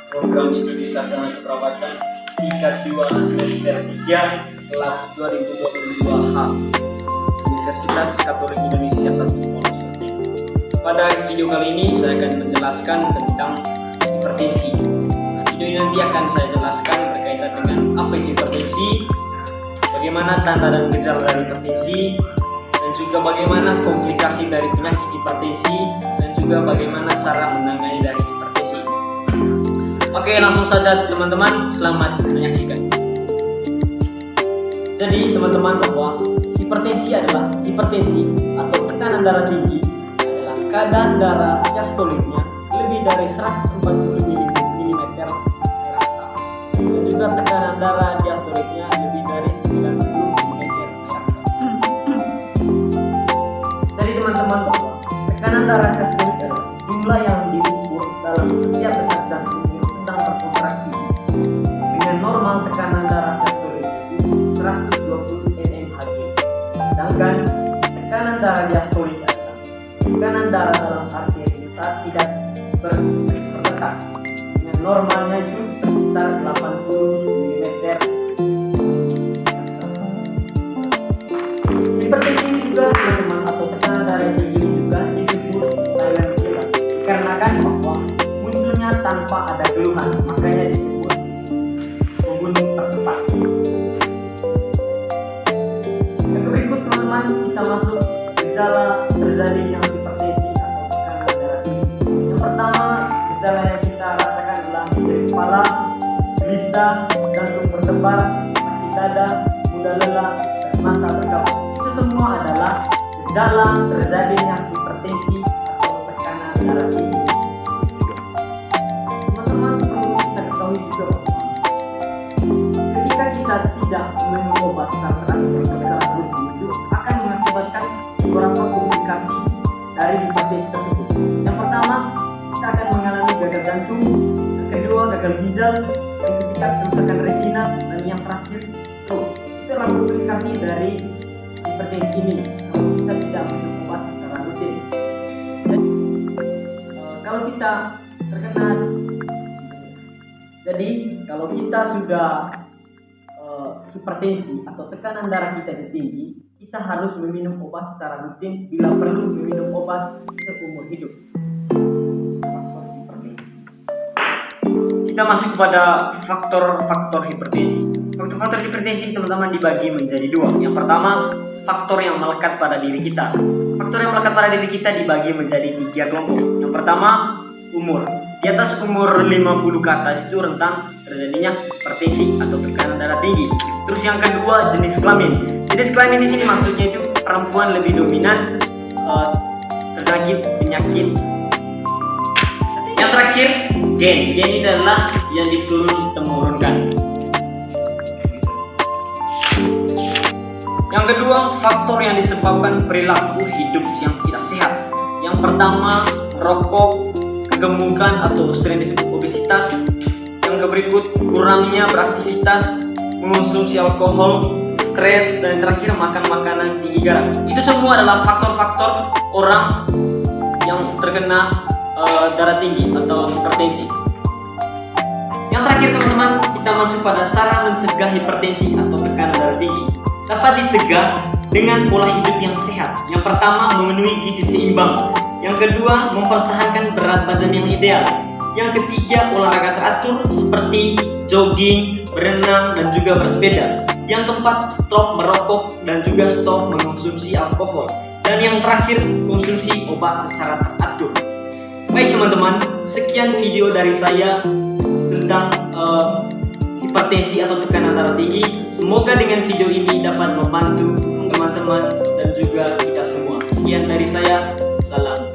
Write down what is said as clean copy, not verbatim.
program studi sarjana keperawatan tingkat 2 semester 3 kelas 2022H Universitas Katolik Indonesia 1 Wonosobo. Pada video kali ini saya akan menjelaskan tentang hipertensi. Video ini nanti akan saya jelaskan berkaitan dengan apa itu hipertensi, bagaimana tanda dan gejala dari hipertensi, dan juga bagaimana komplikasi dari penyakit hipertensi, dan juga bagaimana cara menangani dari hipertensi. Oke, langsung saja teman-teman, selamat menyaksikan. Jadi teman-teman, bahwa hipertensi atau tekanan darah tinggi adalah keadaan darah siastoliknya lebih dari 140 mm merasa, dan juga tekanan darah diastoliknya lebih dari 90 mm merasa. Jadi teman-teman, bahwa tekanan darah siastolik adalah jumlah yang diukur dalam setiap detak jantung yang sedang berkontraksi dengan normal tekanan darah siastolik 120 mmHg. Sedangkan tekanan darah diastolik adalah tekanan darah dalam arteri saat tidak berdetak dengan normalnya itu sekitar 80 mm. Hipertensi ini juga teman-teman, atau tekanan darah tinggi juga disebut silent killer dikarenakan bahwa munculnya tanpa ada keluhan, makanya disebut pembunuh tercepat. Yang berikut teman-teman, kita masuk gejala terjadinya hipertensi atau tekanan darah tinggi. Yang pertama, gejala yang kita rasakan adalah nyeri kepala, gelisah, jantung berdebar, sakit dada, mudah lelah, dan mata berkabut. Itu semua adalah gejala terjadinya hipertensi atau tekanan darah tinggi. Teman-teman, perlu kita ketahui juga bahwa ketika kita tidak minum obat secara rutin, itu akan mengakibatkan beberapa komplikasi dari hipertensi tersebut. Yang pertama, kita akan mengalami gagal jantung, yang kedua gagal ginjal, yang ketiga kerusakan retina, dan yang terakhir stroke. Itu adalah komplikasi dari hipertensi ini kalau kita tidak minum obat secara rutin. Dan, kalau kita terkena, jadi kalau kita sudah hipertensi atau tekanan darah kita tinggi, kita harus meminum obat secara rutin, bila perlu meminum obat seumur hidup. Kita masuk kepada faktor-faktor hipertensi. Faktor-faktor hipertensi teman-teman dibagi menjadi dua. Yang pertama, faktor yang melekat pada diri kita. Faktor yang melekat pada diri kita dibagi menjadi 3 kelompok. Yang pertama, umur. Di atas umur 50 ke atas itu rentan terjadinya hipertensi atau tekanan darah tinggi. Terus yang kedua, jenis kelamin. Jenis kelamin di sini maksudnya itu perempuan lebih dominan terjangkit penyakit. Yang terakhir, gen. Gen ini adalah yang diturun-temurunkan. Yang kedua, faktor yang disebabkan perilaku hidup yang tidak sehat. Yang pertama, merokok, kegemukan atau sering disebut obesitas. Yang berikut, kurangnya beraktivitas, mengonsumsi alkohol, stres, dan yang terakhir makan makanan tinggi garam. Itu semua adalah faktor-faktor orang yang terkena darah tinggi atau hipertensi. Yang terakhir teman-teman, kita masuk pada cara mencegah hipertensi atau tekanan darah tinggi. Dapat dicegah dengan pola hidup yang sehat. Yang pertama, memenuhi gizi seimbang. Yang kedua, mempertahankan berat badan yang ideal. Yang ketiga, olahraga teratur seperti jogging, berenang, dan juga bersepeda. Yang keempat, stop merokok dan juga stop mengonsumsi alkohol. Dan yang terakhir, konsumsi obat secara teratur. Baik teman-teman, sekian video dari saya tentang hipertensi atau tekanan darah tinggi. Semoga dengan video ini dapat membantu teman-teman dan juga kita semua. Sekian dari saya, salam.